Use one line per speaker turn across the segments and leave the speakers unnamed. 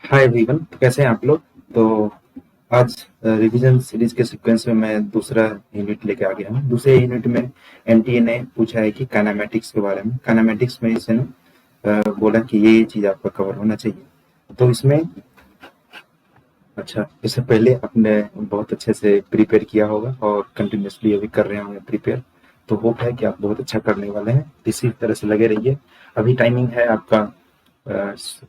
Hi everyone, कैसे हैं आप लोग। तो आज रिवीजन सीरीज के सीक्वेंस में मैं दूसरा यूनिट लेके आ गया हूँ। दूसरे यूनिट में एनटीए ने पूछा है कि काइनेमेटिक्स के बारे में। काइनेमेटिक्स में इसने बोला कि ये चीज़ आपका कवर होना चाहिए। तो इसमें अच्छा, इससे पहले आपने बहुत अच्छे से प्रिपेयर किया होगा और कंटिन्यूसली अभी कर रहे होंगे प्रिपेयर। तो होप है कि आप बहुत अच्छा करने वाले हैं, इसी तरह से लगे रहिए। अभी टाइमिंग है आपका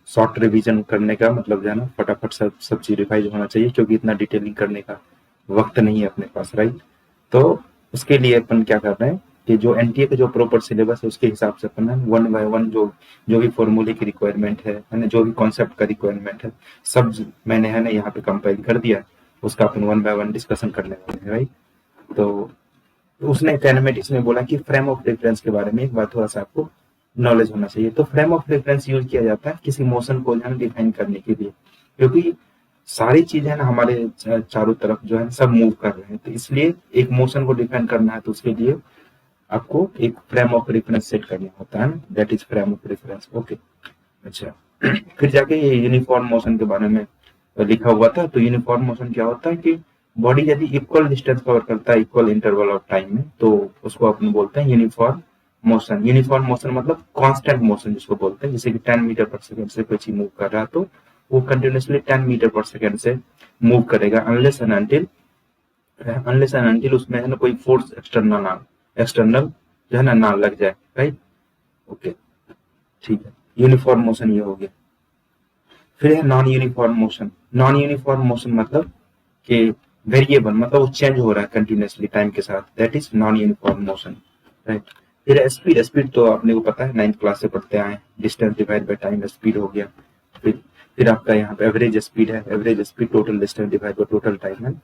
शॉर्ट रिवीजन करने का, मतलब जो है ना, फटाफट सब चीज रिवाइज होना चाहिए, क्योंकि इतना डिटेलिंग करने का वक्त नहीं है अपने पास, राइट। तो उसके लिए अपन क्या कर रहे हैं कि जो एनटीए का जो प्रॉपर सिलेबस है उसके हिसाब से अपन वन बाय वन जो जो भी फॉर्मूले की रिक्वायरमेंट है ना, जो भी कॉन्सेप्ट का रिक्वायरमेंट है, सब मैंने है ना यहाँ पे कंपाइल कर दिया। उसका अपन वन बाय वन डिस्कशन करने वाले हैं, राइट। तो उसने कैनेमेटिक्स में बोला कि फ्रेम ऑफ रेफरेंस के बारे में एक बार थोड़ा सा आपको नॉलेज होना चाहिए। तो फ्रेम ऑफ रेफरेंस यूज किया जाता है किसी मोशन को जो है डिफाइन करने के लिए, क्योंकि सारी चीजें ना हमारे चारों तरफ जो है सब मूव कर रहे हैं। तो इसलिए एक मोशन को डिफाइन करना है तो उसके लिए आपको एक फ्रेम ऑफ रेफरेंस सेट करना होता है ना, that is frame of reference. Okay, अच्छा। फिर जाके ये यूनिफॉर्म मोशन के बारे में लिखा हुआ था। तो यूनिफॉर्म मोशन क्या होता है कि बॉडी यदि इक्वल डिस्टेंस कवर करता है इक्वल इंटरवल ऑफ टाइम में, तो उसको अपन बोलते हैं यूनिफॉर्म मोशन। यूनिफॉर्म मोशन मतलब कांस्टेंट मोशन जिसको बोलते हैं। जैसे कि 10 मीटर पर सेकंड से कोई चीज मूव कर रहा है तो वो कंटिन्यूसली 10 मीटर पर सेकंड से मूव करेगा, अनलेस एंड अनटिल उसमें है ना कोई फोर्स एक्सटर्नल जो है ना लग जाए, राइट। ओके, ठीक है। यूनिफॉर्म मोशन ये हो गया। फिर है non uniform motion. Non uniform motion मतलब कि वेरिएबल, मतलब वो चेंज हो रहा है कंटिन्यूसली टाइम के साथ, that is non uniform motion, right. फिर स्पीड। स्पीड तो आपने को पता है, 9th क्लास से पढ़ते आए, distance divide by time speed हो गया। फिर फिर आपका यहाँ पे एवरेज स्पीड है। Average speed total distance divide by total time है।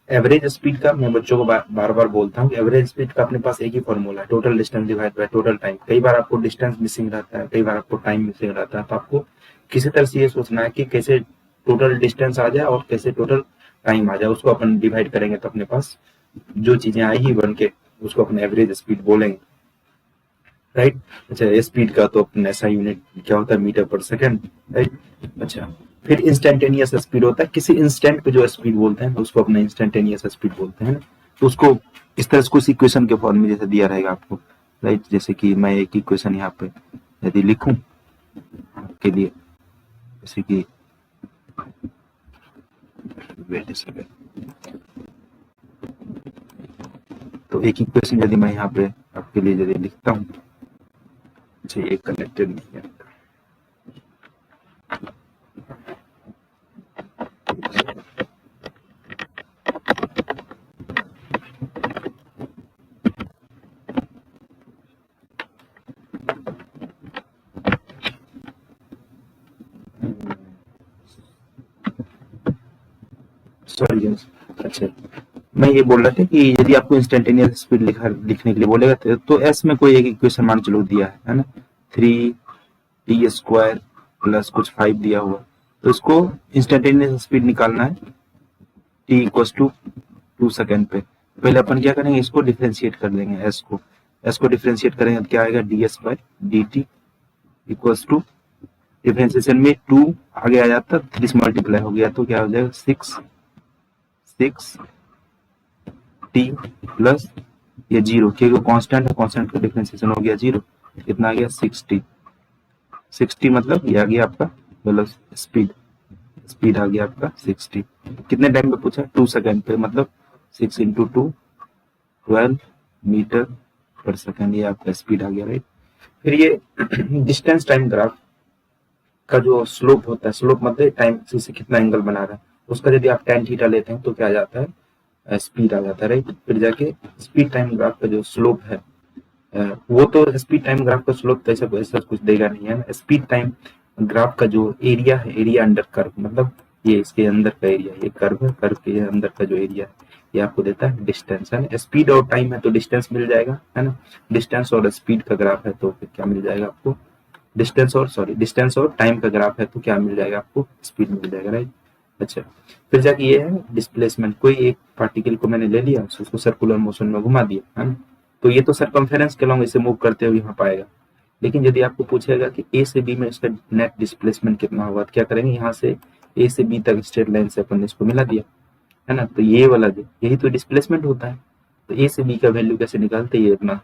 एवरेज स्पीड का मैं बच्चों को बार बार बोलता हूँ कि एवरेज स्पीड का अपने पास एक ही फॉर्मूला है, total distance divide by total time. कई बार आपको डिस्टेंस मिसिंग रहता है, कई बार आपको टाइम मिसिंग रहता है, तो आपको किसी तरह से ये सोचना है कि कैसे टोटल डिस्टेंस आ जाए और कैसे टोटल टाइम आ जाए। उसको अपन डिवाइड करेंगे तो अपने पास जो चीजें आएगी बन के उसको अपन एवरेज स्पीड बोलेंगे, राइट। अच्छा, स्पीड का तो अपन ऐसा यूनिट क्या होता है, मीटर पर सेकंड, राइट। अच्छा, फिर इंस्टेंटेनियस स्पीड होता है। किसी इंस्टेंट पे जो स्पीड बोलते हैं उसको अपना इंस्टेंटेनियस स्पीड बोलते हैं। तो उसको इस तरह से कुछ इक्वेशन के फॉर्म में जैसे दिया रहेगा आपको, राइट। जैसे कि मैं एक इक्वेशन यहाँ पे यदि लिखूं आपके लिए, जैसे कि वेट सेकंड, तो एक इक्वेशन यदि मैं यहाँ पे आपके लिए यदि लिखता हूँ, अच्छा ये कनेक्टेड नहीं है। सॉरी, अच्छा, मैं ये बोल रहा था कि यदि आपको इंस्टेंटेनियस स्पीड लिखने के लिए बोलेगा तो एस में कोई एक इक्वेशन मान चलो दिया है ना, 3t² प्लस कुछ 5 दिया हुआ। तो इसको इंस्टेंटेनियस स्पीड निकालना है टी इक्वल टू 2 सेकेंड पे। पहले अपन क्या करेंगे, इसको डिफ्रेंशिएट कर लेंगे। एस को डिफ्रेंशिएट करेंगे तो क्या आएगा, ds/dt इक्वल्स टू, डिफ्रेंशिएशन में 2 आगे आ जाता, 3 से मल्टीप्लाई हो गया तो क्या हो जाएगा, 6 टी प्लस ये 0, क्योंकि कांस्टेंट है, कांस्टेंट का डिफरेंशिएशन हो गया 0। कितना आ गया, 60 मतलब ये आ गया आपका मतलब स्पीड। स्पीड आ गया आपका 60। कितने टाइम पे पूछा, 2 सेकेंड पे, मतलब 6 इंटू 2 12 मीटर पर सेकेंड, ये आपका स्पीड आ गया, राइट। फिर ये डिस्टेंस टाइम ग्राफ का जो स्लोप होता है, स्लोप मतलब टाइम से कितना एंगल बना रहा है, उसका यदि आप tan थीटा लेते हैं तो क्या आ जाता है, स्पीड आ जाता है, राइट। फिर जाके स्पीड टाइम ग्राफ का जो स्लोप है, वो तो स्पीड टाइम ग्राफ का स्लोप तो ऐसा कुछ देगा नहीं है ना। स्पीड टाइम ग्राफ का जो एरिया है, एरिया अंडर कर्व, मतलब ये इसके अंदर का एरिया, ये कर्व है, कर्व के अंदर का जो एरिया है ये आपको देता है डिस्टेंस, है ना। स्पीड और टाइम है तो डिस्टेंस मिल जाएगा, है ना। डिस्टेंस और स्पीड का ग्राफ है तो फिर क्या मिल जाएगा आपको, डिस्टेंस और टाइम का ग्राफ है तो क्या मिल जाएगा आपको, स्पीड मिल जाएगा, राइट। अच्छा, फिर जाके ये है डिस्प्लेसमेंट। कोई एक पार्टिकल को मैंने ले लिया, उसको सर्कुलर मोशन में घुमा दिया, है ना, तो ये तो सरकमफेरेंस के लॉन्ग इसे मूव करते हुए यहाँ पाएगा। लेकिन यदि आपको पूछेगा कि ए से बी में इसका नेट डिस्प्लेसमेंट कितना होगा, तो क्या करेंगे, यहाँ से ए से बी तक स्ट्रेट लाइन से अपन ने इसको मिला दिया, है ना। तो ये वाला जो यही तो डिस्प्लेसमेंट होता है। तो ए से बी का वैल्यू कैसे निकालते हैं, ये अपना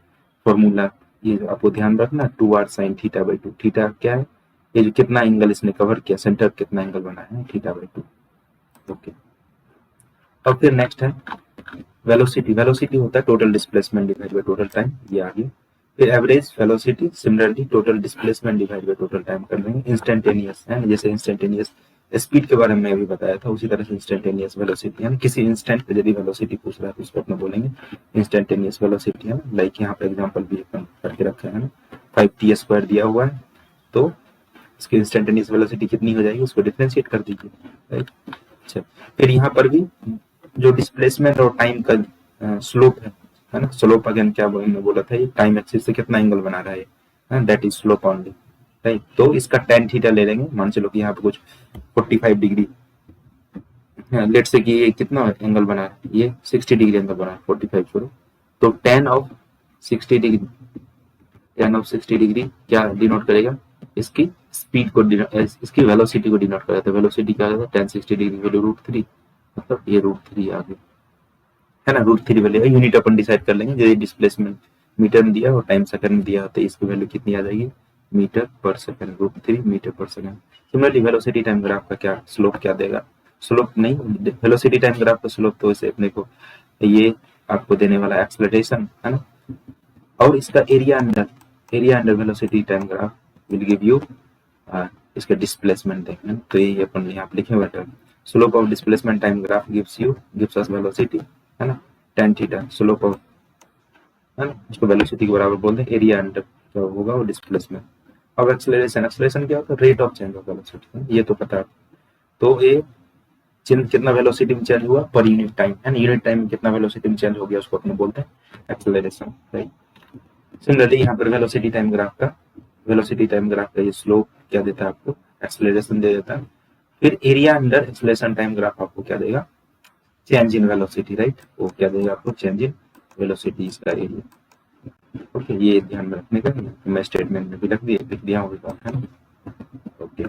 फॉर्मूला, ये आपको ध्यान रखना 2r sin theta by 2। Theta क्या है, ये जो कितना एंगल इसने कवर किया, सेंटर कितना एंगल बनाया है, थीटा बाई 2। ओके, अब फिर नेक्स्ट है वेलोसिटी। वेलोसिटी होता है total displacement divide by total time, ये आ गया। फिर average velocity, similarly total displacement divide by total time कर देंगे। इंस्टेंटेनियस है, जैसे इंस्टेंटेनियस स्पीड के बारे में अभी बताया था, उसी तरह से इंस्टेंटेनियस वेलोसिटी है ना, किसी इंस्टेंट पे यदि वेलोसिटी पूछ रहा है तो उसको अपना बोलेंगे इंस्टेंटेनियस वेलोसिटी, है ना। लाइक यहाँ पे एग्जांपल भी अपन करके रखा है ना, 5t² दिया हुआ है, तो इसकी इंस्टेंटेनियस वेलोसिटी कितनी हो जाएगी, उसको डिफरेंशिएट कर दीजिए, राइट। अच्छा, फिर यहाँ पर भी जो डिस्प्लेसमेंट और टाइम का स्लोप है ना, स्लोप अगेन क्या बोला था, ये टाइम एक्सिस से कितना एंगल बना रहा है, that is slope only, right. तो इसका tan थीटा ले लेंगे, मान चलो कि यहाँ पे कुछ 45 डिग्री, लेट से कि ये कितना एंगल बना है, ये 60 डिग्री एंगल बना है, 45 छोड़ो, तो tan of 60 degree, tan of 60 degree क्या डिनोट करेगा, इसकी स्पीड को, इसकी वेलोसिटी को डिनोट करेगा। तो वेलोसिटी क्या है, tan 60 डिग्री वैल्यू √3, मतलब ये √3 आ गया, है ना। √3 वैल्यू यूनिट अपन डिसाइड कर लेंगे, जैसे डिस्प्लेसमेंट मीटर में दिया और टाइम सेकंड में दिया, तो इसकी वैल्यू कितनी आ जाएगी, मीटर पर सेकंड, √3 मीटर पर second. Similarly velocity time graph का क्या स्लोप क्या देगा, स्लोप नहीं, वेलोसिटी टाइम ग्राफ का स्लोप तो इसे अपने को ये आपको देने वाला एक्सेलरेशन, है ना। और इसका area under velocity time graph will give you इसका डिस्प्लेसमेंट देंगे, तो ये अपन यहाँ पे लिखे हुए term, slope of displacement time graph gives us velocity, है ना, tan थीटा स्लोप ऑफ, है ना, इसको वेलोसिटी के बराबर बोल दें, एरिया अंडर क्या होगा वो डिस्प्लेसमेंट। अब एक्सेलरेशन क्या होता है, rate of change of velocity, ये तो पता है। तो ये कितना वेलोसिटी में चेंज हुआ पर यूनिट टाइम, है ना, यूनिट टाइम में कितना वेलोसिटी में चेंज हो गया, उसको अपने बोलते हैं एक्सेलरेशन, राइट। सिमिलरली यहाँ पर वेलोसिटी टाइम ग्राफ का ये स्लोप क्या देता है आपको, एक्सेलरेशन दे देता है। फिर area under acceleration time graph आपको क्या देगा, चेंज इन वेलोसिटी, राइट, वो क्या देगा आपको, चेंज इन वेलोसिटी इसका एरिया। ओके, ये ध्यान में रखने का, मैं स्टेटमेंट में भी लिख दिया होगा, है ना। ओके,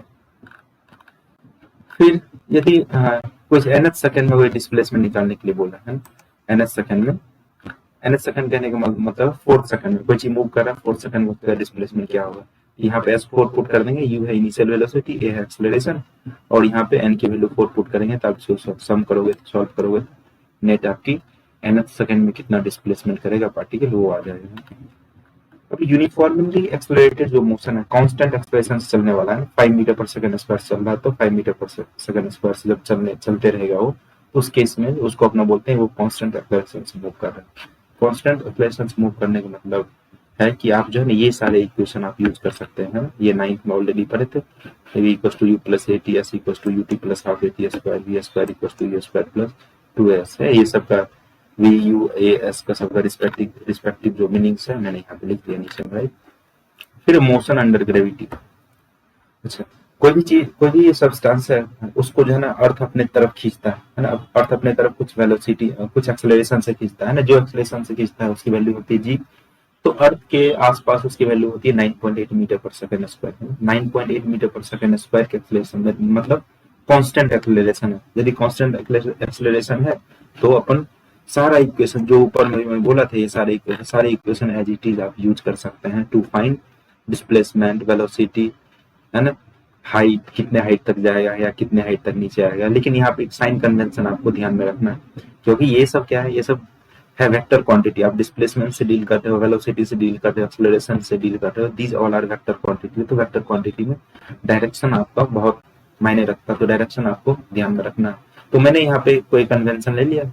फिर यदि कुछ nth सेकंड में कोई डिस्प्लेसमेंट निकालने के लिए बोला है, nth सेकंड में, nth सेकंड कहने का मतलब 4th सेकंड में कोई चीज मूव कर रहा है, 4th सेकंड में उसका डिस्प्लेसमेंट क्या होगा, यहाँ पे s4 पुट कर देंगे, u है इनिशियल वेलोसिटी, a है एक्सेलरेशन, और यहाँ पे n की वैल्यू 4 पुट करेंगे, तब इसको सम करोगे, सॉल्व करोगे, नेट आपकी nth सेकंड में कितना डिस्प्लेसमेंट करेगा पार्टिकल, वो आ जाएगा। अब यूनिफॉर्मली एक्सेलरेटेड जो मोशन है, कांस्टेंट एक्सेलरेशन से चलने वाला है, 5 मीटर पर सेकंड स्क्वायर चल रहा है, तो 5 मीटर पर सेकंड स्क्वायर से जब चलते रहेगा वो, उस केस में उसको अपना बोलते हैं वो कांस्टेंट एक्सेलरेशन से मूव कर रहा है। कांस्टेंट एक्सेलरेशन से मूव करने का मतलब है कि आप जो है ना, ये सारे इक्वेशन आप यूज कर सकते हैं, ये 9th में ऑलरेडी पढ़े थे, v = u + at, s = ut + ½ at², v² = u² + 2s है, ये सब का v u a s का सबका रिस्पेक्टिव जो मीनिंग्स है मैंने यहाँ पे लिख दिया नीचे, राइट। फिर मोशन अंडर ग्रेविटी, अच्छा, कोई भी ये सब्सटेंस है, उसको जो है ना अर्थ अपने तरफ खींचता है ना, अर्थ अपने तरफ कुछ वेलोसिटी कुछ एक्सेलरेशन से खींचता है ना, जो एक्सेलरेशन से खींचता है उसकी वैल्यू होती है g, तो अर्थ के आसपास उसकी वैल्यू होती है 9.8 मीटर पर सेकंड स्क्वायर। 9.8 मीटर पर सेकंड स्क्वायर के एक्सेलरेशन मतलब कांस्टेंट एक्सेलरेशन है। यदि कांस्टेंट एक्सेलरेशन है तो अपन सारा इक्वेशन जो ऊपर में मैं बोला था, ये सारे इक्वेशन एज इट इज आप यूज कर सकते हैं टू फाइंड डिस्प्लेसमेंट, वेलोसिटी, है ना, हाइट, कितने हाइट तक जाएगा या कितने हाइट तक नीचे आएगा। लेकिन यहाँ पे एक साइन कन्वेंशन आपको ध्यान में रखना है, क्योंकि ये सब क्या है, ये सब है वेक्टर क्वांटिटी। आप डिस्प्लेसमेंट से डील करते हो, वेलोसिटी से डील करते हो, एक्सेलरेशन से डील करते हो, these all are vector quantity. तो वेक्टर क्वांटिटी में डायरेक्शन आपका बहुत मायने रखता है, तो डायरेक्शन आपको ध्यान में रखना है। तो मैंने यहाँ पे कोई कन्वेंशन ले लिया,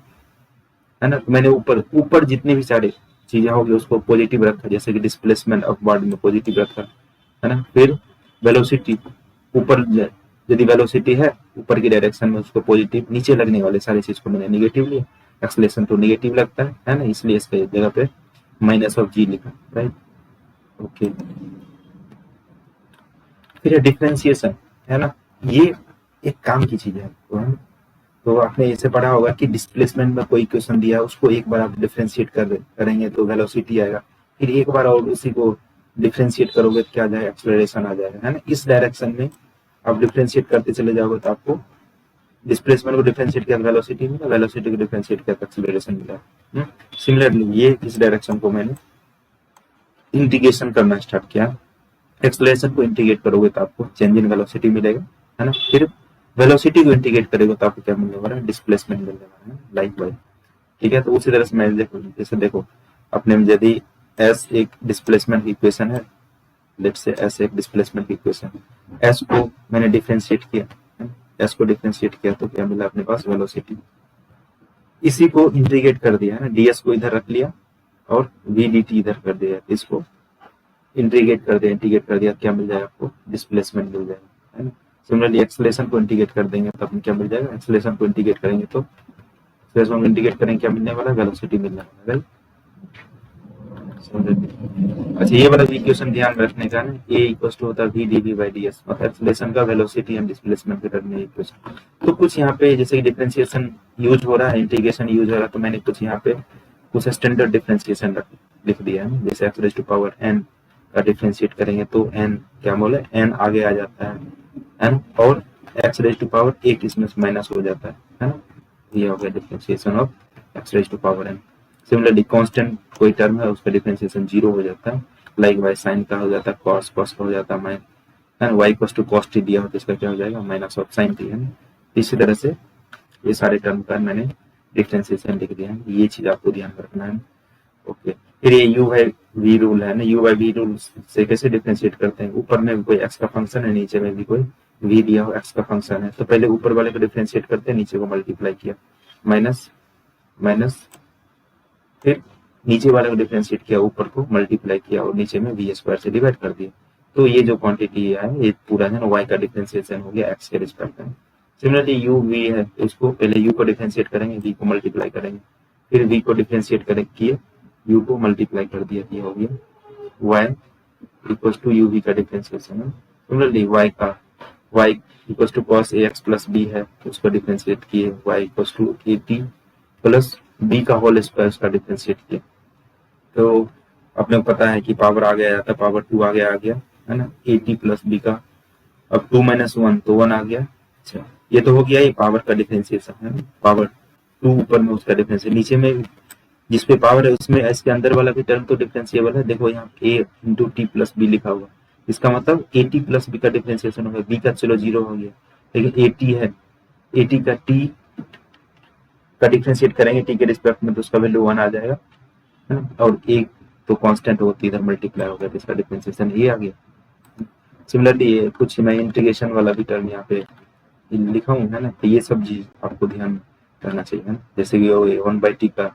है ना, तो मैंने ऊपर जितने भी सारे चीजें होगी उसको पॉजिटिव रखा, जैसे कि डिस्प्लेसमेंट अपवर्ड में पॉजिटिव रखा, है ना। फिर वेलोसिटी ऊपर, यदि वेलोसिटी है ऊपर की डायरेक्शन में उसको पॉजिटिव, नीचे लगने वाले सारी चीज को मैंने निगेटिव लिया, एक्सेलरेशन तो निगेटिव लगता है ना, इसलिए इसके जगह पे -g लिखा, राइट। ओके, फिर डिफरेंशिएशन, है ना, ये एक काम की चीज है। तो आपने इसे पढ़ा होगा कि डिस्प्लेसमेंट में कोई इक्वेशन दिया, उसको एक बार आप डिफरेंशिएट करेंगे तो वेलोसिटी आएगा, फिर एक बार और उसी को डिफरेंशिएट करोगे तो क्या आ जाएगा, एक्सेलरेशन आ जाएगा, है ना। इस डायरेक्शन में आप डिफरेंशिएट करते चले जाओगे तो आपको डिस्प्लेसमेंट को डिफरेंशिएट किया वेलोसिटी मिला, वेलोसिटी को डिफरेंशिएट किया एक्सेलरेशन मिला। सिमिलरली ये इस डायरेक्शन को मैंने इंटीग्रेशन करना स्टार्ट किया, एक्सेलरेशन को इंटीग्रेट करोगे तो आपको चेंज इन वेलोसिटी मिलेगा, है ना। फिर वेलोसिटी को इंटीग्रेट करेगा तो आपको क्या मिलने वाला है, डिस्प्लेसमेंट मिलने वाला है, लाइक वाइज। ठीक है, तो उसी तरह से मैं देखो, जैसे देखो अपने में यदि एस एक डिस्प्लेसमेंट इक्वेशन है, लेट्स से एस एक डिस्प्लेसमेंट इक्वेशन, एस को मैंने डिफरेंशिएट किया, एस को डिफरेंशिएट किया तो क्या मिला अपने पास, वेलोसिटी। इसी को इंटीग्रेट कर दिया है ना, डीएस को इधर रख लिया और वी डी टी इधर कर दिया, इसको इंटीग्रेट कर दिया क्या मिल जाएगा आपको, डिस्प्लेसमेंट मिल जाएगा, है ना। सिमिलरली एक्सेलरेशन को इंटीग्रेट कर देंगे तो अपन क्या मिल जाएगा, एक्सेलरेशन को इंटीग्रेट करेंगे तो एक्सेलरेशन को इंटीग्रेट करेंगे क्या मिलने वाला, वेलोसिटी मिलने वाला, राइट। अच्छा, ये वाला इक्वेशन ध्यान रखने का ना, ए इक्वल टू होता है v d v by d s, मतलब एक्सेलरेशन का वेलोसिटी एंड डिस्प्लेसमेंट के टर्म में इक्वेशन। तो कुछ यहाँ पे जैसे डिफरेंशिएशन यूज हो रहा है, इंटीग्रेशन यूज हो रहा है, तो मैंने कुछ यहाँ पे कुछ स्टैंडर्ड डिफरेंशिएशन लिख दिया है, जैसे x raise to power n का डिफरेंशिएट करेंगे तो एन क्या बोले, एन आगे आ जाता है ना, और एक्स रेज़ टू पावर एक इसमें माइनस हो जाता है ना। ये हो गया differentiation of x raise to power n. Similarly constant कोई टर्म है उसका डिफरेंशिएशन 0 हो जाता है, लाइक वाई साइन का हो जाता है, कॉस कॉस का हो जाता है, mine y equal to cos t दिया हो तो इसका क्या हो जाएगा, माइनस ऑफ साइन टी, है ना। इसी तरह से ये सारे टर्म का मैंने डिफरेंशिएशन लिख दिया है, ये चीज आपको ध्यान रखना है। ओके, फिर ये यू बाई वी रूल है ना, यू बाई वी रूल से कैसे डिफरेंशिएट करते हैं, ऊपर में कोई एक्स का फंक्शन है, नीचे में भी कोई वी दिया हो एक्स का फंक्शन है, तो पहले ऊपर वाले को डिफरेंशिएट करते हैं, नीचे को मल्टीप्लाई किया, माइनस माइनस, फिर नीचे वाले को डिफरेंशिएट किया, ऊपर को मल्टीप्लाई किया और नीचे में वी स्क्वायर से डिवाइड कर दिया, तो ये जो क्वांटिटी है ये पूरा है ना वाई का डिफरेंशिएशन हो गया एक्स के रिस्पेक्ट में। सिमिलरली यू वी है, उसको पहले यू को डिफरेंशिएट करेंगे, वी को मल्टीप्लाई करेंगे, फिर वी को डिफरेंशिएट करेंगे, यू को मल्टीप्लाई कर दिया, ये हो गया y equal to u v का डिफरेंशिएशन है। सिमिलरली वाई का y equal to cos a x plus b है, उसको डिफरेंशिएट किए, y equal to a t plus b का होल स्क्वायर उसका डिफरेंशिएट किया, तो अपने को पता है कि पावर आ गया था, पावर 2 आ गया है ना, ए टी प्लस बी का, अब 2 माइनस 1 तो 1 आ गया। अच्छा, ये तो हो गया ये पावर का डिफरेंशिएशन है ना, पावर 2 ऊपर में उसका डिफरेंशिएशन, नीचे में जिस पे पावर है उसमें इसके अंदर वाला भी टर्म तो डिफरेंशिएबल है, देखो यहाँ ए इंटू टी प्लस बी लिखा हुआ, इसका मतलब ए टी प्लस बी का डिफरेंशिएशन हो गया, बी का चलो 0 हो गया, लेकिन ए टी है, ए टी का टी का डिफरेंशिएट करेंगे टी के रिस्पेक्ट में तो उसका वैल्यू 1 आ जाएगा, है ना, और एक तो कांस्टेंट होती है, इधर मल्टीप्लाई हो गया तो इसका डिफरेंशिएशन ये आ गया। सिमिलरली कुछ मैं इंटीग्रेशन वाला भी टर्म यहाँ पे लिखा हूँ, है ना, तो ये सब चीज आपको ध्यान करना चाहिए, है ना। जैसे कि 1/t का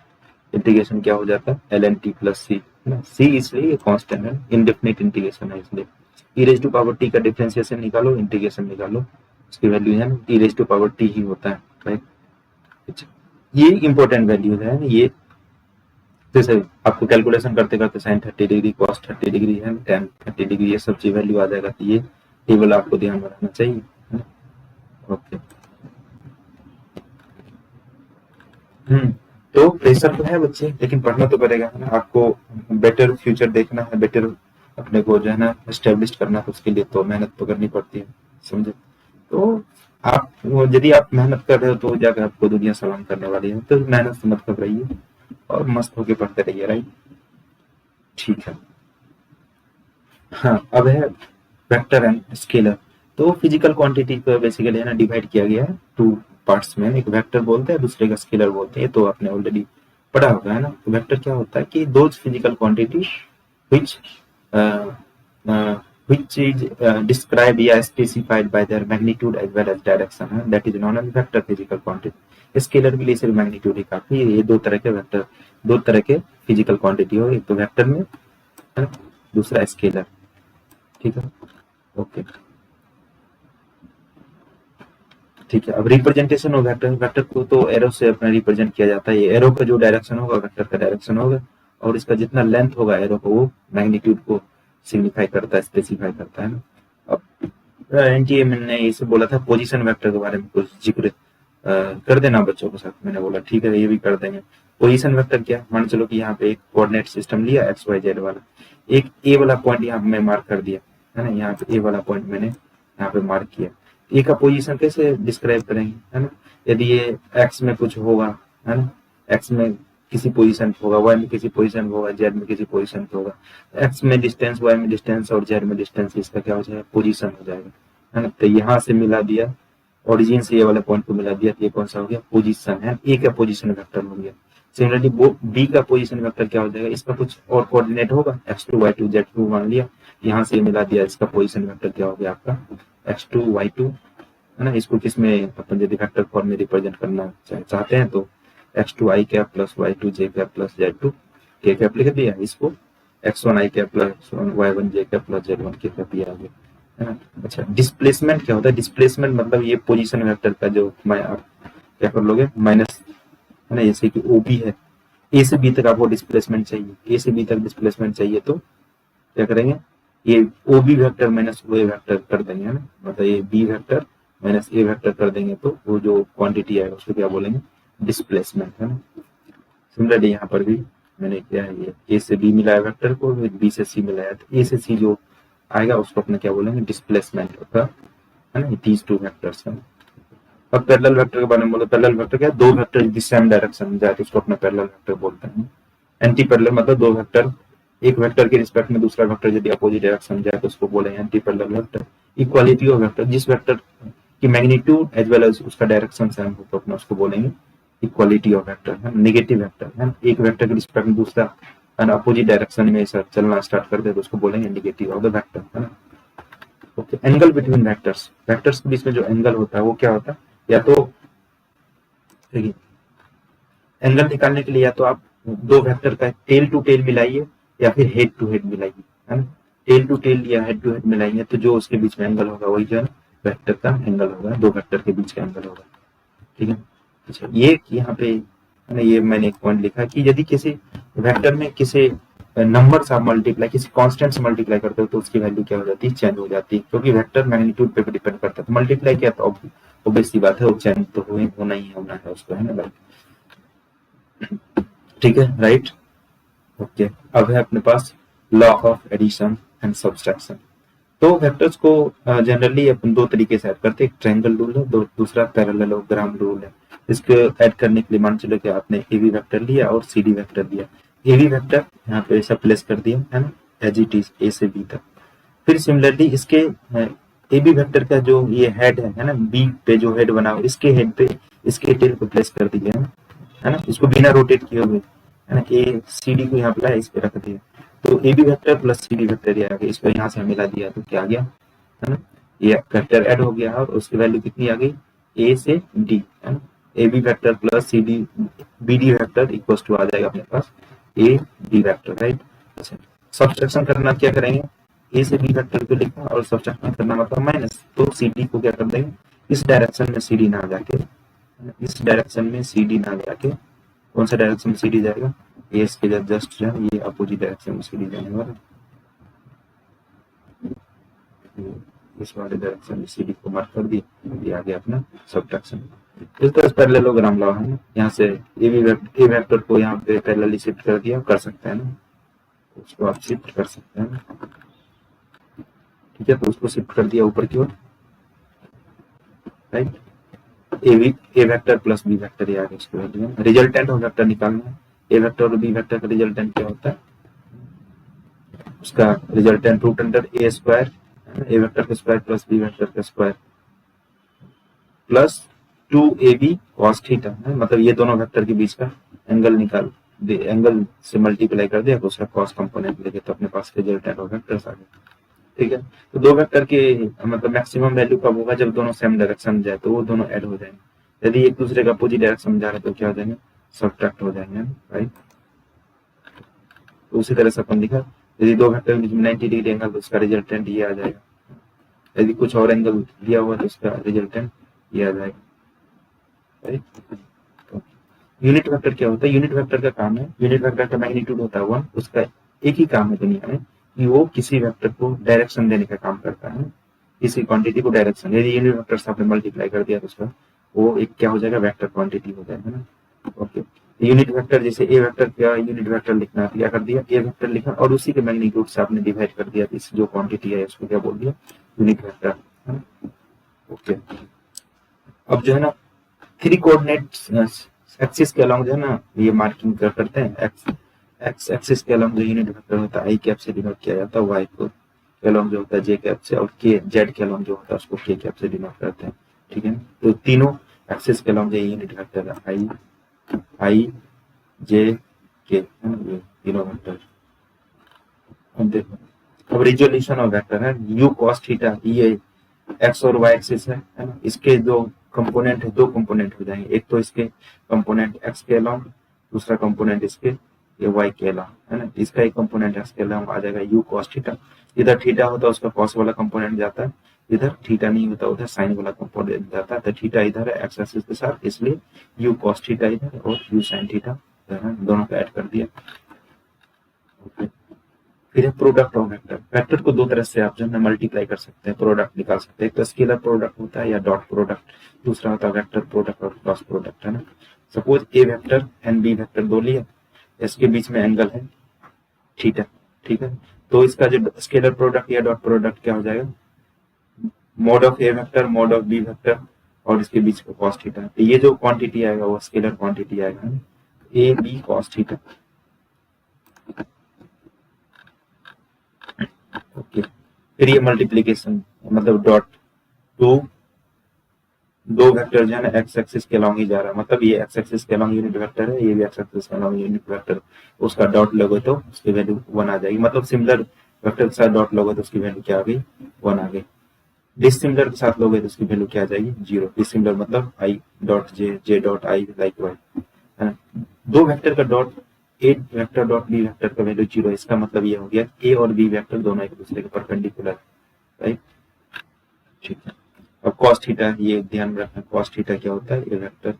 इंटीग्रेशन क्या हो जाता है, एल एन टी प्लस सी, है ना, सी इसलिए कांस्टेंट है, इंडेफिनिट इंटीग्रेशन है इसलिए। E raise to power T का डिफरेंशिएशन निकालो, इंटीग्रेशन निकालो, उसकी वैल्यू है ना e raise to power T ही होता है, राइट। ये इंपॉर्टेंट वैल्यू है, ये जैसे आपको कैलकुलेशन करते करते साइन 30 डिग्री, कॉस 30 डिग्री है, टेन 30 डिग्री, ये सब चीज वैल्यू आ जाएगा, तो ये टेबल आपको ध्यान में रखना चाहिए, है ना। ओके, तो प्रेशर तो है बच्चे, लेकिन पढ़ना तो पड़ेगा, है ना, आपको बेटर फ्यूचर देखना है, बेटर अपने को जो है ना एस्टेब्लिश करना है, उसके लिए तो मेहनत तो करनी पड़ती है, समझे। तो आप यदि आप मेहनत कर रहे हो तो जाकर आपको दुनिया सलाम करने वाली है, तो मेहनत से मत कर रहिए और मस्त होके पढ़ते रहिए, राइट। ठीक है, हाँ, अब है वेक्टर एंड स्केलर। तो फिजिकल क्वांटिटी को बेसिकली है ना डिवाइड किया गया है 2 पार्ट्स में, एक वेक्टर बोलते हैं, दूसरे का स्केलर बोलते हैं, तो आपने ऑलरेडी पढ़ा होगा, है ना। तो वेक्टर क्या होता है कि those physical quantity which which is described या specified by their magnitude as well as direction, that is known as vector physical quantity। Scalar के लिए सिर्फ मैग्नीट्यूड ही काफी है, ये दो तरह के वेक्टर, दो तरह के फिजिकल क्वांटिटी हो, एक तो वेक्टर में, दूसरा स्केलर, ठीक है। ओके, ठीक है, अब रिप्रेजेंटेशन हो वेक्टर, वेक्टर को तो एरो से अपना रिप्रेजेंट किया जाता है, ये एरो का जो डायरेक्शन होगा वेक्टर का डायरेक्शन होगा, और इसका जितना लेंथ होगा एरो का वो मैग्नीट्यूड को सिग्निफाई करता है, स्पेसिफाई करता है ना। अब एनटीए मैंने इसे बोला था पोजीशन वेक्टर के बारे में कुछ जिक्र कर देना बच्चों के साथ, मैंने बोला ठीक है ये भी कर देंगे। पोजीशन वेक्टर क्या, मान चलो कि यहाँ पे एक कोऑर्डिनेट सिस्टम लिया एक्स वाई जेड वाला, एक ए वाला पॉइंट यहाँ पे मैं मार्क कर दिया, है ना, यहाँ पे ए वाला पॉइंट मैंने यहाँ पे मार्क किया, ए का पोजीशन कैसे डिस्क्राइब करेंगे, है ना, यदि ये एक्स में कुछ होगा, है ना, एक्स में किसी पोजीशन पे होगा, वाई में किसी पोजीशन पे होगा, जेड में किसी पोजीशन पे होगा, एक्स में डिस्टेंस, वाई में डिस्टेंस और जेड में डिस्टेंस, इसका क्या हो जाएगा, पोजीशन हो जाएगा, है ना। तो यहाँ से मिला दिया, ओरिजिन से ये वाले पॉइंट को मिला दिया, तो ये कौन सा हो गया, पोजीशन है, ए का पोजीशन वेक्टर हो गया। सिमिलरली बी का पोजीशन वेक्टर क्या हो जाएगा, इसका कुछ और कोऑर्डिनेट होगा, x2 y2 z2 मान लिया, यहाँ से मिला दिया, इसका पोजीशन वेक्टर क्या हो गया आपका x2 y2, है ना। इसको किसमें अपन यदि वेक्टर फॉर्म में रिप्रेजेंट करना चाहते हैं तो x2 i cap plus y2 j cap plus z2 k cap लिख दिया, इसको x1 i cap plus y1 j cap plus z1 k cap दिया गया, है ना। अच्छा, डिस्प्लेसमेंट क्या होता है, डिस्प्लेसमेंट मतलब ये पोजीशन वेक्टर का जो आप क्या कर लोगे माइनस, है ना, जैसे कि ओबी है, ए से बी तक आपको डिस्प्लेसमेंट चाहिए, ए से बी तक डिस्प्लेसमेंट चाहिए तो क्या करेंगे, ये ओबी वेक्टर माइनस ओ ए वेक्टर कर देंगे, है ना, मतलब ये बी वेक्टर माइनस ए वेक्टर कर देंगे तो वो जो क्वांटिटी आएगा उसको क्या बोलेंगे, डिस्प्लेसमेंट, है ना। सिमिलरली यहाँ पर भी मैंने क्या है, ये ए से बी मिलाया वेक्टर को, बी से सी मिलाया, तो ए से सी जो आएगा उसको अपने क्या बोलेंगे, डिस्प्लेसमेंट होता है ना। दीज टू वेक्टर्स है। अब पैरेलल वेक्टर के बारे में बोलो, पैरेलल वेक्टर क्या है, दो वेक्टर यदि सेम डायरेक्शन में जाए तो उसको अपना पैरेलल वेक्टर बोलते हैं। एंटी पैरेलल मतलब दो वेक्टर, एक वेक्टर के रिस्पेक्ट में दूसरा वेक्टर यदि अपोजिट डायरेक्शन में जाए तो उसको बोलेंगे anti parallel vector. Equality of vector, जिस वेक्टर की मैग्नीट्यूड एज वेल एज उसका डायरेक्शन सेम हो तो अपना उसको बोलेंगे इक्वालिटी ऑफ वेक्टर, है। नेगेटिव वेक्टर है, एक वेक्टर के रिस्पेक्ट में दूसरा अपोजिट डायरेक्शन में चलना स्टार्ट कर दे तो उसको बोलेंगे नेगेटिव ऑफ द वेक्टर, है ना। Okay, angle between vectors, vectors के बीच में जो एंगल होता है वो क्या होता है, या तो देखिए एंगल निकालने के लिए या तो आप दो वेक्टर का टेल टू टेल मिलाइए या फिर हेड टू हेड मिलाइए, है ना। टेल टू टेल या हेड टू हेड मिलाइए तो जो उसके बीच में एंगल होगा वही जो है वेक्टर का एंगल होगा, दो वेक्टर के बीच का एंगल होगा, ठीक है। अच्छा, ये यहाँ पे है ना, ये मैंने एक पॉइंट लिखा कि यदि किसी वेक्टर में किसी नंबर से आप मल्टीप्लाई, किसी कांस्टेंट से मल्टीप्लाई करते हो तो उसकी वैल्यू क्या हो जाती है, चेंज हो जाती है, क्योंकि वेक्टर मैग्नीट्यूड पे डिपेंड करता है। तो मल्टीप्लाई किया तो ऑब्वियस सी बात है वो चेंज तो होना ही होना है उसको, है ना भाई, ठीक है, राइट। ओके, अब है अपने पास law of addition and subtraction. तो वेक्टर्स को जनरली अपन दो तरीके से ऐड करते हैं, एक ट्रायंगल रूल है, दूसरा पैरेललोग्राम रूल है। इसको ऐड करने के लिए मान चलो कि आपने ए बी वेक्टर लिया और सी डी वेक्टर लिया, ए बी वेक्टर यहाँ पे ऐसा प्लेस कर दिया, है ना, एज इट इज ए से बी तक। फिर सिमिलरली इसके ए बी वेक्टर का जो ये हेड है ना, बी पे जो हेड बना हुआ इसके हेड पे इसके टेल को प्लेस कर दिया, है ना, इसको बिना रोटेट किए हुए, है ना, ए सी डी को यहाँ पे लाया, इस पे रख दिया, तो a b vector plus c d vector ये आ गया, इसको यहाँ से मिला दिया तो क्या आ गया, है ना, ये वेक्टर ऐड हो गया और उसकी वैल्यू कितनी आ गई, ए से डी, है ना, ए b vector plus c D B D vector equal to आ जाएगा अपने पास ए डी वेक्टर, राइट। अच्छा, सब्सट्रैक्शन करना क्या करेंगे, ए से बी वेक्टर को लिखा और सब्सट्रैक्शन करना मतलब माइनस, तो सी डी को क्या कर देंगे, इस डायरेक्शन में सी डी ना जाके, इस डायरेक्शन में सी डी ना जाके, कौन सा डायरेक्शन में सी डी जाएगा, एस के जस्ट जो है ये अपोजिट डायरेक्शन में सी डी जाने वाला, इस वाले डायरेक्शन में सी डी को मार्क कर दिया, ये आ गया अपना सब्ट्रैक्शन। इस तरह से पैरेललोग्राम लॉ है ना, यहाँ से ए वेक्टर को यहाँ पे पैरेलली शिफ्ट कर दिया, कर सकते हैं ना, उसको आप शिफ्ट कर सकते हैं ना, ठीक है, तो उसको शिफ्ट कर दिया ऊपर की ओर, राइट। ए वेक्टर प्लस बी वेक्टर ये आ गया, इसको वैल्यू रिजल्टेंट ऑफ वेक्टर निकालना है, ए वेक्टर और बी वेक्टर का रिजल्टेंट क्या होता है, उसका रिजल्टेंट रूट अंडर ए स्क्वायर, ए वेक्टर का स्क्वायर प्लस बी वेक्टर का square plus 2ab cos theta, मतलब ये दोनों वेक्टर के बीच का एंगल निकाल दे, एंगल से मल्टीप्लाई कर दिया तो उसका cos कंपोनेंट लेके तो अपने पास रिजल्टेंट ऑफ वेक्टर्स आ गए, ठीक है। तो दो वेक्टर के मतलब मैक्सिमम वैल्यू कब होगा, जब दोनों सेम डायरेक्शन में जाए तो वो दोनों ऐड हो जाएंगे, यदि एक दूसरे का अपोजिट डायरेक्शन में जा रहे तो क्या हो जाएंगे, सब्ट्रैक्ट हो जाएंगे, राइट। तो उसी तरह से अपन लिखा, यदि दो वेक्टर के बीच में 90 डिग्री एंगल तो उसका रिजल्टेंट ये आ जाएगा, यदि कुछ और एंगल दिया हुआ तो उसका रिजल्टेंट ये आ जाएगा, राइट। यूनिट वेक्टर क्या होता है, यूनिट वेक्टर का काम है, यूनिट वेक्टर का मैग्नीट्यूड होता है 1, उसका एक ही काम है दुनिया में कि वो किसी वेक्टर को डायरेक्शन देने का काम करता है, किसी क्वांटिटी को डायरेक्शन, यदि यूनिट वेक्टर से आपने मल्टीप्लाई कर दिया तो उसका वो एक क्या हो जाएगा, वेक्टर क्वांटिटी हो जाएगा ना, ओके। यूनिट वेक्टर जैसे ए वेक्टर का यूनिट वेक्टर लिखना है, क्या कर दिया, ए वेक्टर लिखा और उसी के मैग्नीट्यूड से आपने डिवाइड कर दिया, इस जो क्वांटिटी है उसको क्या बोल दिया, यूनिट वेक्टर, ओके, अब जो है ना 3 कोऑर्डिनेट एक्सिस के अलॉन्ग जो है ना ये मार्किंग करते हैं। एक्स एक्सिस के अलॉन्ग जो यूनिट वेक्टर होता है आई कैप से डिनोट किया जाता है, वाई को के अलॉन्ग जो होता है जे कैप से, और के जेड के अलॉन्ग जो होता है उसको के कैप से डिनोट करते हैं। ठीक है, तो तीनों एक्सिस के अलॉन्ग जो यूनिट वेक्टर है आई जे के, ये तीनों वेक्टर। अब देखो, अब रिजोल्यूशन ऑफ वेक्टर है यू कॉस थीटा, ये एक्स और वाई एक्सिस है ना, इसके जो कंपोनेंट है, 2 कंपोनेंट हो जाएंगे, एक तो इसके कंपोनेंट एक्स के अलॉन्ग, दूसरा कंपोनेंट इसके ये वाई के अलॉन्ग है ना। इसका एक कंपोनेंट एक्स के अलॉन्ग आ जाएगा यू कॉस थीटा, इधर थीटा होता है उसका कॉस वाला कंपोनेंट जाता है, इधर थीटा नहीं होता उधर साइन वाला कंपोनेंट जाता है, तो थीटा इधर है एक्स एक्सिस के साथ, इसलिए यू कॉस थीटा इधर और यू साइन थीटा दोनों को ऐड कर दिया। फिर है प्रोडक्ट ऑफ वेक्टर। वेक्टर को 2 तरह से आप जो है मल्टीप्लाई कर सकते हैं, प्रोडक्ट निकाल सकते हैं, एक तो स्केलर प्रोडक्ट होता है या डॉट प्रोडक्ट, दूसरा होता है वेक्टर प्रोडक्ट और क्रॉस प्रोडक्ट है ना। Suppose a vector and b vector दो लिए, इसके बीच में एंगल है थीटा, ठीक है, तो इसका जो स्केलर प्रोडक्ट या डॉट प्रोडक्ट क्या हो जाएगा, mod of a vector mod of b vector और इसके बीच का कॉस थीटा। तो ये जो क्वांटिटी आएगा वो स्केलर क्वांटिटी आएगा a b cos theta. Okay, फिर ये मल्टीप्लीकेशन मतलब डॉट दो वेक्टर जो है ना एक्स एक्सिस के अलॉन्ग ही जा रहा है, मतलब ये एक्स एक्सिस के अलॉन्ग यूनिट वेक्टर है, ये भी एक्स एक्सिस के अलॉन्ग यूनिट वेक्टर, उसका डॉट लोगे तो उसकी वैल्यू 1 आ जाएगी, मतलब सिमिलर वेक्टर के साथ डॉट लोगे तो उसकी वैल्यू क्या आ गई 1 आ गई। डिसिमिलर के साथ लोगे तो उसकी वैल्यू क्या आ जाएगी 0। डिसिमिलर मतलब i dot j dot i like y है ना। 2 वेक्टर का dot a vector dot b vector का वैल्यू 0, इसका मतलब ये हो गया ए और बी वेक्टर दोनों एक दूसरे के परपेंडिकुलर, राइट। ठीक है, अब कॉस थीटा ये ध्यान रखना, कॉस थीटा क्या होता है ए वेक्टर,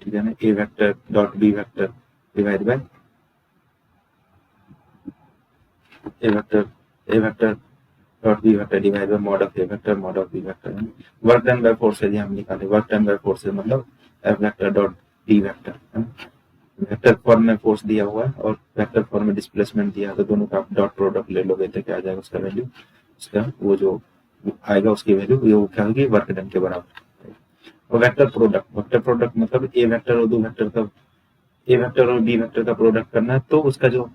ठीक है ना, ए vector dot b vector divide by A vector dot b vector divide by mod of a vector mod of b vector. Work done by forces हम निकाले, वर्क डन बाय फोर्सेज मतलब F vector dot D vector, vector form में force दिया हुआ है और vector form में displacement दिया है, तो दोनों का आप डॉट प्रोडक्ट ले लोगे तो क्या आ जाएगा उसका वैल्यू, उसका वो जो आएगा उसकी वैल्यू वो क्या होगी वर्क डन के बराबर। और वेक्टर प्रोडक्ट मतलब ए वेक्टर और ए वेक्टर और बी वेक्टर का प्रोडक्ट करना है, तो उसका जो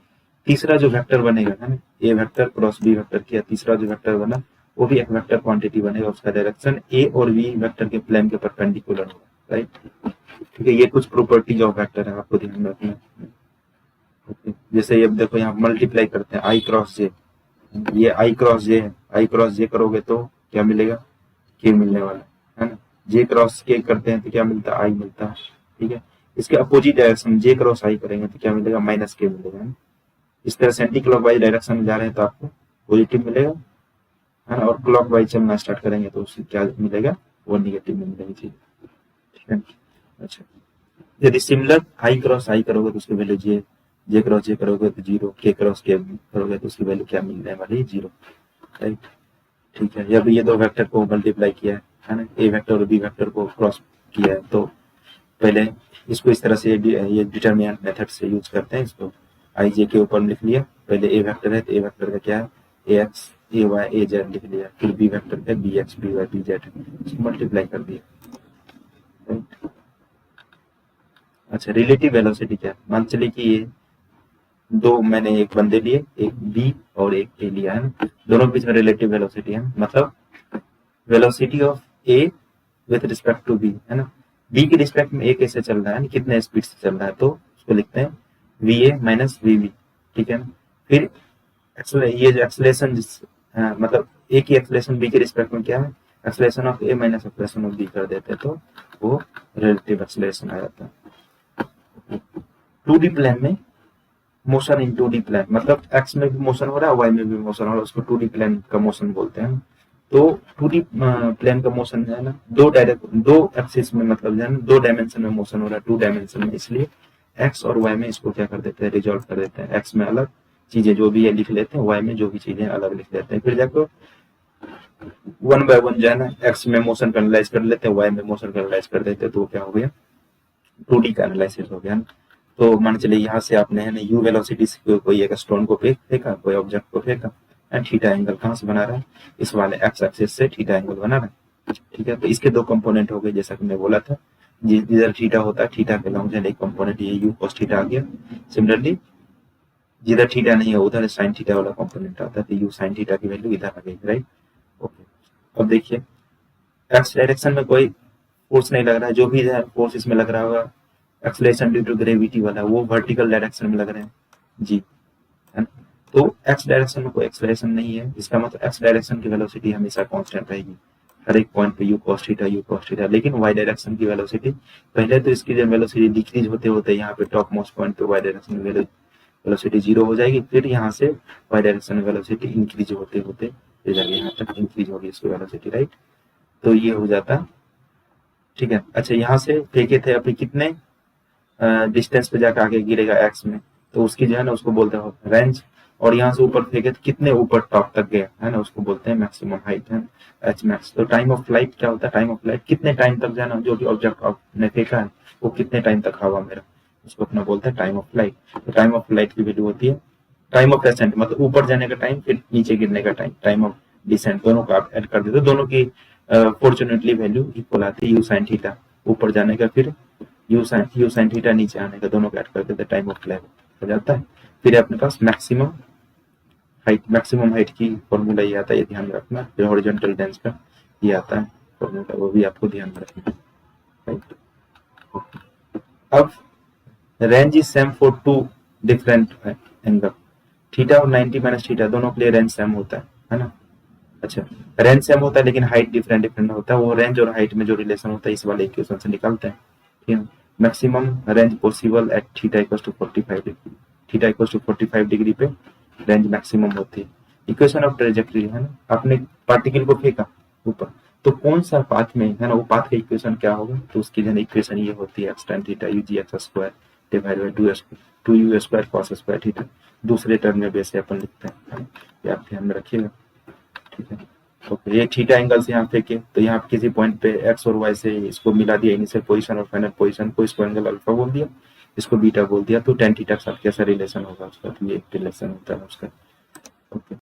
तीसरा जो वेक्टर बनेगा है ना, ए वेक्टर क्रॉस बी वेक्टर किया, तीसरा जो वेक्टर बना वो भी एक वेक्टर क्वांटिटी बनेगा, उसका डायरेक्शन ए और बी वेक्टर के प्लेन के परपेंडिकुलर होगा, राइट। ठीक है, ये कुछ प्रॉपर्टीज ऑफ वेक्टर है, आपको ध्यान रखना है। ओके, जैसे ये देखो यहाँ मल्टीप्लाई करते हैं आई क्रॉस जे, ये आई क्रॉस जे है, आई क्रॉस जे करोगे तो क्या मिलेगा के मिलने वाला है ना, जे क्रॉस के करते हैं तो क्या मिलता है आई मिलता है। ठीक है, इसके अपोजिट डायरेक्शन जे क्रॉस आई करेंगे तो क्या मिलेगा माइनस के मिलेगा है। इस तरह से एंटी क्लॉकवाइज डायरेक्शन में जा रहे हैं तो आपको पॉजिटिव मिलेगा है ना, और क्लॉकवाइज चलना स्टार्ट करेंगे तो उससे क्या मिलेगा वो निगेटिव में मिलेगी चीज। ठीक है, अच्छा, यदि सिमिलर आई क्रॉस आई करोगे तो उसकी वैल्यू जे क्रॉस जे करोगे तो 0, के क्रॉस के करोगे तो उसकी वैल्यू क्या मिलने वाली 0, राइट। ठीक है, जब ये 2 वेक्टर को मल्टीप्लाई किया है ना, ए वेक्टर और बी वेक्टर को क्रॉस किया है, तो पहले इसको इस तरह से ये डिटरमिनेंट मेथड से यूज करते हैं, इसको आई जे के ऊपर लिख लिया, पहले ए वेक्टर है तो ए वेक्टर का क्या है a x a y a z लिख लिया, फिर बी वेक्टर का b x b y b z, इसको मल्टीप्लाई कर दिया, राइट। अच्छा, रिलेटिव वेलोसिटी क्या है, मान चलिए कि ये 2 मैंने एक बंदे लिए, एक बी और एक ए लिया है ना, दोनों के बीच में रिलेटिव वेलोसिटी है, मतलब velocity of a with respect to b है ना, बी के रिस्पेक्ट में ए कैसे चल रहा है, कितने स्पीड से चल रहा है, तो उसको लिखते हैं v a minus v b, ठीक है ना। फिर ये जो एक्सलेशन मतलब ए की एक्सलेशन बी के रिस्पेक्ट में क्या है, acceleration of a minus acceleration of b कर देते हैं तो वो रिलेटिव एक्सलेशन आ जाता है। 2D प्लेन में मोशन इन 2D प्लेन मतलब एक्स में भी मोशन हो रहा है वाई में भी मोशन हो रहा है, उसको 2D प्लेन का मोशन बोलते हैं। तो 2D प्लेन का मोशन है ना, दो एक्सिस में मतलब है ना 2 डायमेंशन में मोशन हो रहा है, 2 डायमेंशन में, इसलिए एक्स और वाई में इसको क्या कर देते हैं रिजॉल्व कर देते हैं, एक्स में अलग चीजें जो भी है लिख लेते हैं, वाई में जो भी चीजें अलग लिख देते हैं, फिर जाकर 1 बाय 1 जो है ना एक्स में मोशन का एनालाइज कर लेते हैं, वाई में मोशन का एनालाइज कर देते हैं, तो क्या हो गया 2D का एनालिसिस हो गया ना। तो मान चलिए यहाँ से आपने है ना यू वेलोसिटी से कोई एक स्टोन को फेंका, कोई ऑब्जेक्ट को फेंका, एंड थीटा एंगल कहाँ से बना रहा है, इस वाले एक्स एक्सिस से थीटा एंगल बना रहा है, ठीक है, तो इसके दो कंपोनेंट हो गए जैसा कि मैं बोला था, जिधर थीटा होता है थीटा के लॉन्ग एक कंपोनेंट ये यू कॉस थीटा आ गया। सिमिलरली जिधर थीटा नहीं है उधर साइन थीटा वाला कंपोनेंट आता है, तो यू साइन थीटा की वैल्यू इधर आ गई, राइट। ओके, अब देखिए एक्स डायरेक्शन में कोई फोर्स नहीं लग रहा है, जो भी है फोर्स इसमें लग रहा होगा एक्सलेशन ड्यू टू ग्रेविटी वाला, वो वर्टिकल डायरेक्शन में लग रहे हैं जी, है ना। तो एक्स डायरेक्शन में कोई एक्सलेशन नहीं है, इसका मतलब एक्स डायरेक्शन की वेलोसिटी हमेशा कांस्टेंट रहेगी हर एक पॉइंट पे यू कॉस थीटा। लेकिन वाई डायरेक्शन की वेलोसिटी, पहले तो इसकी जब वेलोसिटी डिक्रीज होते होते यहाँ पे टॉप मोस्ट पॉइंट पे वाई डायरेक्शन वेलोसिटी 0 हो जाएगी, फिर यहाँ से वाई डायरेक्शन वेलोसिटी इंक्रीज होते होते ये जाएगी यहाँ तक इंक्रीज होगी इसकी वेलोसिटी, राइट। तो ये हो जाता, ठीक है। अच्छा, यहाँ से फेंके थे अभी कितने डिस्टेंस पे जाकर आगे गिरेगा एक्स में, तो उसकी जो है ना उसको बोलते हैं रेंज। और यहाँ से ऊपर फेंके तो कितने ऊपर टॉप तक गया है ना, उसको बोलते हैं मैक्सिमम हाइट है, एच मैक्स। तो टाइम ऑफ फ्लाइट क्या होता है, टाइम ऑफ फ्लाइट कितने टाइम तक जाना, जो भी ऑब्जेक्ट आपने फेंका है वो कितने टाइम तक हवा में रहा, उसको अपना बोलते हैं टाइम ऑफ फ्लाइट। तो टाइम ऑफ फ्लाइट की वैल्यू होती है टाइम ऑफ एसेंट, मतलब ऊपर जाने का टाइम, फिर नीचे गिरने का टाइम, टाइम ऑफ डिसेंट, दोनों को आप ऐड कर देते हो, दोनों की फॉर्चुनेटली वैल्यू इक्वल आती है, यू साइन थीटा ऊपर जाने का, फिर यू साइन थीटा नीचे आने का, दोनों को ऐड कर देते हैं, टाइम ऑफ फ्लाइट हो जाता है। फिर अपने पास मैक्सिमम हाइट की फॉर्मूला ये आता है, ये ध्यान में रखना। फिर हॉरिजॉन्टल डेंस का ये आता है फॉर्मूला, वो भी आपको ध्यान में रखना, राइट। अब range is same for two different angle, theta और 90 माइनस थीटा दोनों के लिए रेंज सेम होता है ना। अच्छा, रेंज सेम होता है लेकिन हाइट डिफरेंट डिफरेंट होता है, वो रेंज और हाइट में जो रिलेशन होता है इस वाले इक्वेशन से निकालते हैं, ठीक है। Maximum range possible at theta equals to 45 degree, theta equals to 45 degree पे रेंज मैक्सिमम होती है। इक्वेशन ऑफ ट्रेजेक्टरी है ना, आपने पार्टिकल को फेंका ऊपर, तो कौन सा पाथ में है ना, वो पाथ का इक्वेशन क्या होगा, तो उसकी जो इक्वेशन ये होती है x tan theta u g x square divide by 2 u square cos square theta. दूसरे टर्म में वैसे अपन लिखते हैं, ये आप ध्यान में रखिएगा, ठीक है। ओके, ये थीटा एंगल से यहाँ फेंके तो यहाँ किसी पॉइंट पे एक्स और वाई से इसको मिला दिया, इनिशियल पोजीशन और फाइनल पोजीशन को, इसको एंगल अल्फा बोल दिया, इसको बीटा बोल दिया, तो tan थीटा के साथ कैसा रिलेशन होगा उसका, तो ये रिलेशन होता है उसका। ओके।